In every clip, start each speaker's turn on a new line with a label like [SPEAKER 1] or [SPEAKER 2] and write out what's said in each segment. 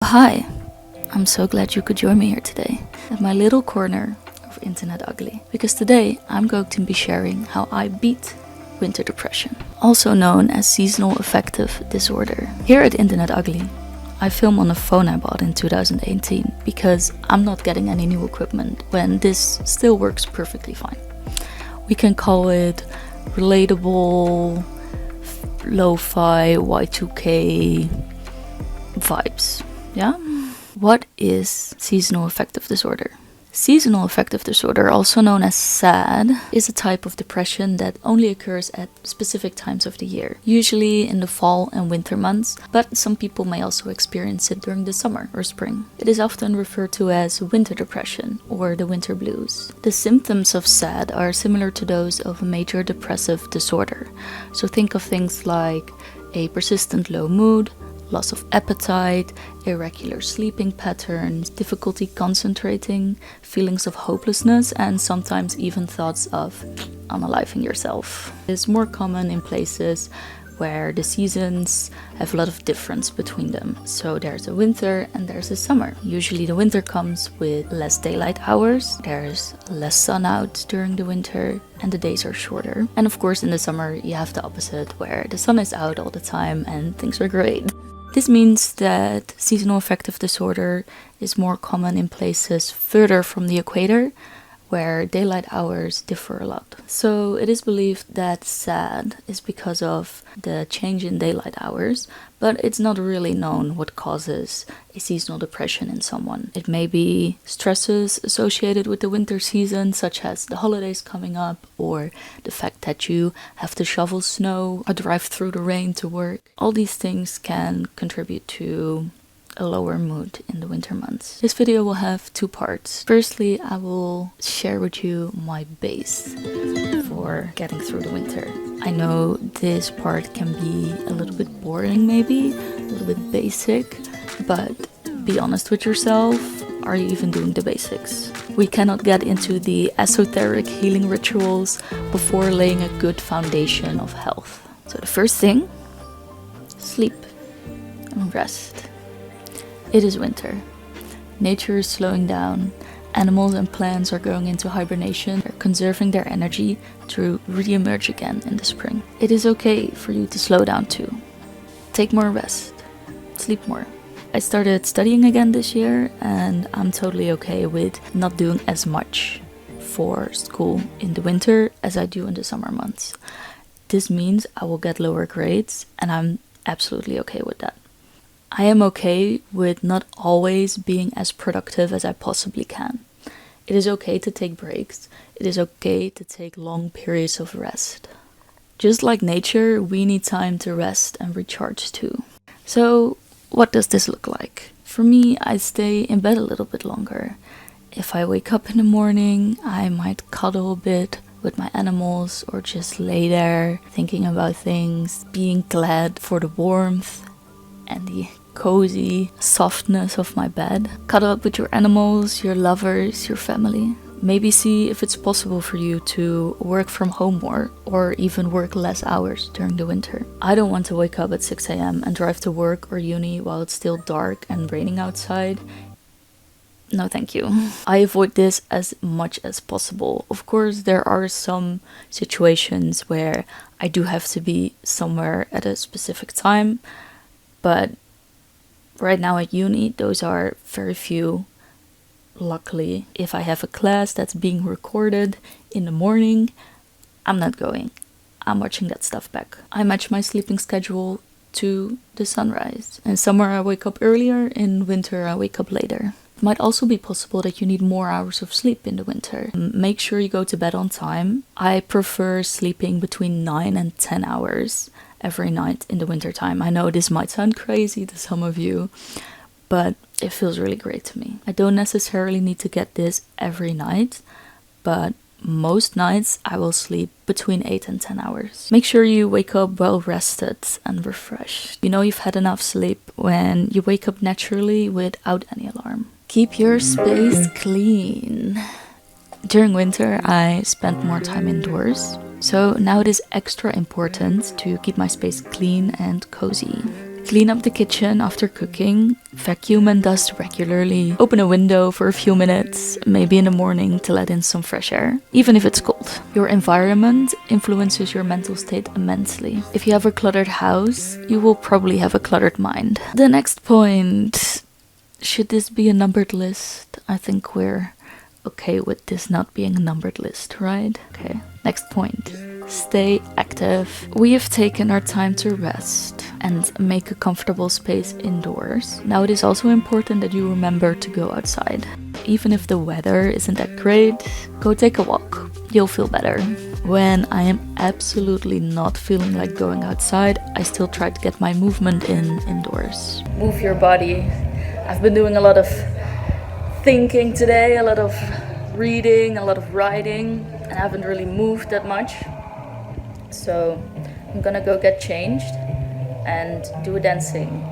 [SPEAKER 1] Hi, I'm so glad you could join me here today at my little corner of Internet Ugly, because today I'm going to be sharing how I beat winter depression, also known as seasonal affective disorder. Here at Internet Ugly, I film on a phone I bought in 2018 because I'm not getting any new equipment when this still works perfectly fine. We can call it relatable, lo-fi, Y2K vibes. Yeah? What is seasonal affective disorder? Seasonal affective disorder, also known as SAD, is a type of depression that only occurs at specific times of the year, usually in the fall and winter months, but some people may also experience it during the summer or spring. It is often referred to as winter depression or the winter blues. The symptoms of SAD are similar to those of a major depressive disorder. So think of things like a persistent low mood, loss of appetite, irregular sleeping patterns, difficulty concentrating, feelings of hopelessness, and sometimes even thoughts of unaliving yourself. It's more common in places where the seasons have a lot of difference between them. So there's a winter and there's a summer. Usually the winter comes with less daylight hours, there's less sun out during the winter, and the days are shorter. And of course in the summer you have the opposite, where the sun is out all the time and things are great. This means that seasonal affective disorder is more common in places further from the equator, where daylight hours differ a lot. So it is believed that SAD is because of the change in daylight hours, but it's not really known what causes a seasonal depression in someone. It may be stresses associated with the winter season, such as the holidays coming up, or the fact that you have to shovel snow or drive through the rain to work. All these things can contribute to a lower mood in the winter months. This video will have two parts. Firstly, I will share with you my base for getting through the winter. I know this part can be a little bit boring maybe, a little bit basic, but be honest with yourself. Are you even doing the basics? We cannot get into the esoteric healing rituals before laying a good foundation of health. So the first thing, sleep and rest. It is winter. Nature is slowing down. Animals and plants are going into hibernation. They're conserving their energy to re-emerge again in the spring. It is okay for you to slow down too. Take more rest. Sleep more. I started studying again this year and I'm totally okay with not doing as much for school in the winter as I do in the summer months. This means I will get lower grades and I'm absolutely okay with that. I am okay with not always being as productive as I possibly can. It is okay to take breaks. It is okay to take long periods of rest. Just like nature, we need time to rest and recharge too. So, what does this look like? For me, I stay in bed a little bit longer. If I wake up in the morning, I might cuddle a bit with my animals or just lay there thinking about things, being glad for the warmth and the cozy softness of my bed. Cuddle up with your animals, your lovers, your family. Maybe see if it's possible for you to work from home more or even work less hours during the winter. I don't want to wake up at 6 a.m. and drive to work or uni while it's still dark and raining outside. No, thank you. I avoid this as much as possible. Of course, there are some situations where I do have to be somewhere at a specific time, but right now at uni, those are very few. Luckily, if I have a class that's being recorded in the morning, I'm not going. I'm watching that stuff back. I match my sleeping schedule to the sunrise. In summer, I wake up earlier. In winter, I wake up later. It might also be possible that you need more hours of sleep in the winter. Make sure you go to bed on time. I prefer sleeping between 9 and 10 hours every night in the winter time. I know this might sound crazy to some of you, but it feels really great to me. I don't necessarily need to get this every night, but most nights I will sleep between 8 and 10 hours. Make sure you wake up well rested and refreshed. You know you've had enough sleep when you wake up naturally without any alarm. Keep your space clean. During winter, I spend more time indoors, So now it is extra important to keep my space clean and cozy. Clean up the kitchen after cooking, vacuum and dust regularly, open a window for a few minutes, maybe in the morning to let in some fresh air, even if it's cold. Your environment influences your mental state immensely. If you have a cluttered house, you will probably have a cluttered mind. The next point, should this be a numbered list? I think we're okay with this not being a numbered list, right? Okay, next point. Stay active. We have taken our time to rest and make a comfortable space indoors. Now it is also important that you remember to go outside. Even if the weather isn't that great, go take a walk. You'll feel better. When I am absolutely not feeling like going outside, I still try to get my movement in indoors. Move your body. I've been doing a lot of thinking today, a lot of reading, a lot of writing, and I haven't really moved that much. So I'm gonna go get changed and do a dancing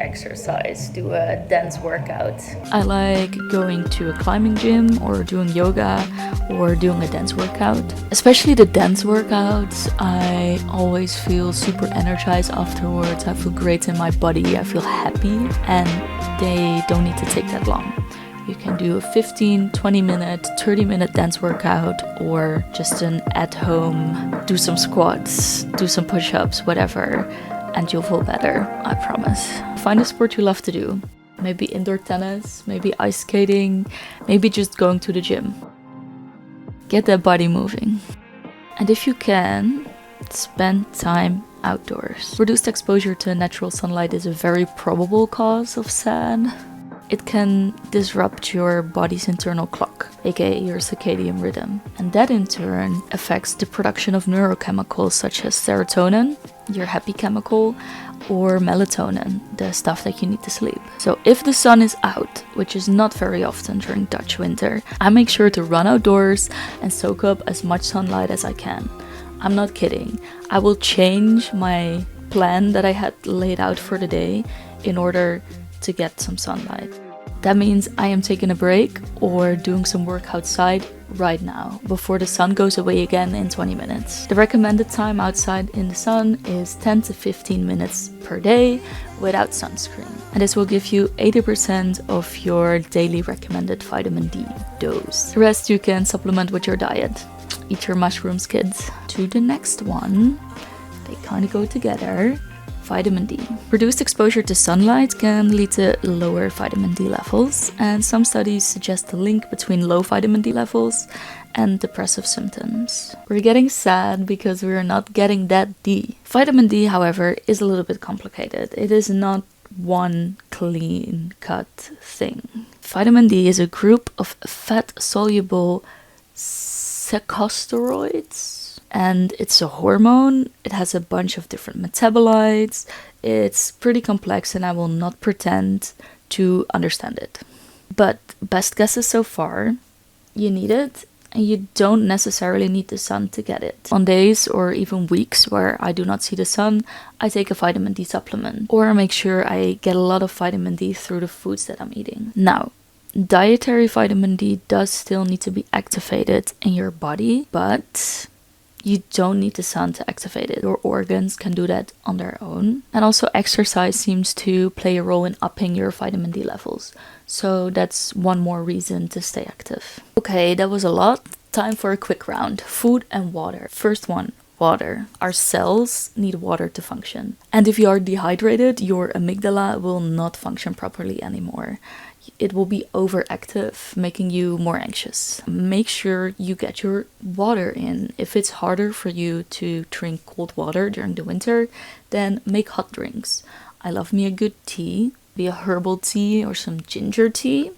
[SPEAKER 1] exercise, do a dance workout. I like going to a climbing gym or doing yoga or doing a dance workout. Especially the dance workouts, I always feel super energized afterwards. I feel great in my body, I feel happy, and they don't need to take that long. You can do a 15, 20 minute, 30 minute dance workout, or just an at home, do some squats, do some push-ups, whatever, and you'll feel better, I promise. Find a sport you love to do. Maybe indoor tennis, maybe ice skating, maybe just going to the gym. Get that body moving. And if you can, spend time outdoors. Reduced exposure to natural sunlight is a very probable cause of SAD. It can disrupt your body's internal clock, aka your circadian rhythm. And that in turn affects the production of neurochemicals such as serotonin, your happy chemical, or melatonin, the stuff that you need to sleep. So if the sun is out, which is not very often during Dutch winter, I make sure to run outdoors and soak up as much sunlight as I can. I'm not kidding. I will change my plan that I had laid out for the day in order to get some sunlight. That means I am taking a break or doing some work outside right now before the sun goes away again in 20 minutes. The recommended time outside in the sun is 10 to 15 minutes per day without sunscreen. And this will give you 80% of your daily recommended vitamin D dose. The rest you can supplement with your diet. Eat your mushrooms, kids. To the next one, they kind of go together. Vitamin D. Reduced exposure to sunlight can lead to lower vitamin D levels, and some studies suggest a link between low vitamin D levels and depressive symptoms. We're getting sad because we're not getting that D. Vitamin D, however, is a little bit complicated. It is not one clean-cut thing. Vitamin D is a group of fat-soluble secosteroids. And it's a hormone. It has a bunch of different metabolites. It's pretty complex and I will not pretend to understand it. But best guesses so far, you need it and you don't necessarily need the sun to get it. On days or even weeks where I do not see the sun, I take a vitamin D supplement or make sure I get a lot of vitamin D through the foods that I'm eating. Now, dietary vitamin D does still need to be activated in your body, but you don't need the sun to activate it. Your organs can do that on their own. And also exercise seems to play a role in upping your vitamin D levels. So that's one more reason to stay active. Okay, that was a lot. Time for a quick round. Food and water. First one, water. Our cells need water to function. And if you are dehydrated, your amygdala will not function properly anymore. It will be overactive, making you more anxious. Make sure you get your water in. If it's harder for you to drink cold water during the winter, then make hot drinks. I love me a good tea, be a herbal tea or some ginger tea.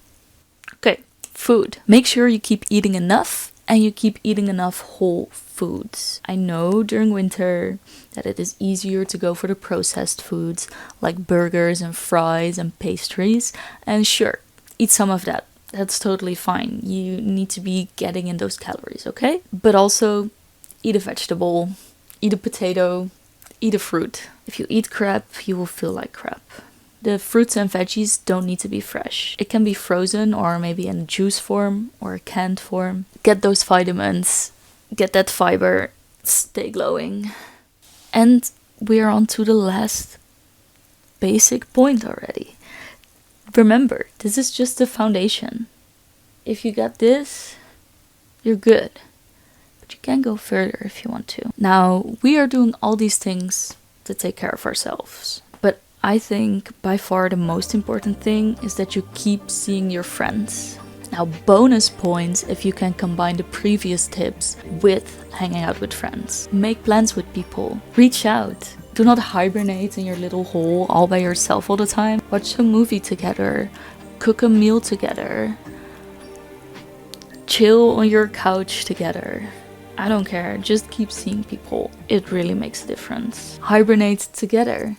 [SPEAKER 1] Okay, food. Make sure you keep eating enough and you keep eating enough whole foods. I know during winter that it is easier to go for the processed foods like burgers and fries and pastries. And sure, eat some of that. That's totally fine. You need to be getting in those calories, okay? But also eat a vegetable, eat a potato, eat a fruit. If you eat crap, you will feel like crap. The fruits and veggies don't need to be fresh. It can be frozen or maybe in juice form or a canned form. Get those vitamins get that fiber, stay glowing. And we are on to the last basic point already. Remember, this is just the foundation. If you got this, you're good. But you can go further if you want to. Now, we are doing all these things to take care of ourselves. But I think by far the most important thing is that you keep seeing your friends. Now, bonus points if you can combine the previous tips with hanging out with friends. Make plans with people. Reach out. Do not hibernate in your little hole all by yourself all the time. Watch a movie together. Cook a meal together. Chill on your couch together. I don't care. Just keep seeing people. It really makes a difference. Hibernate together.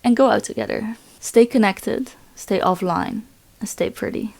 [SPEAKER 1] And go out together. Stay connected. Stay offline. And stay pretty.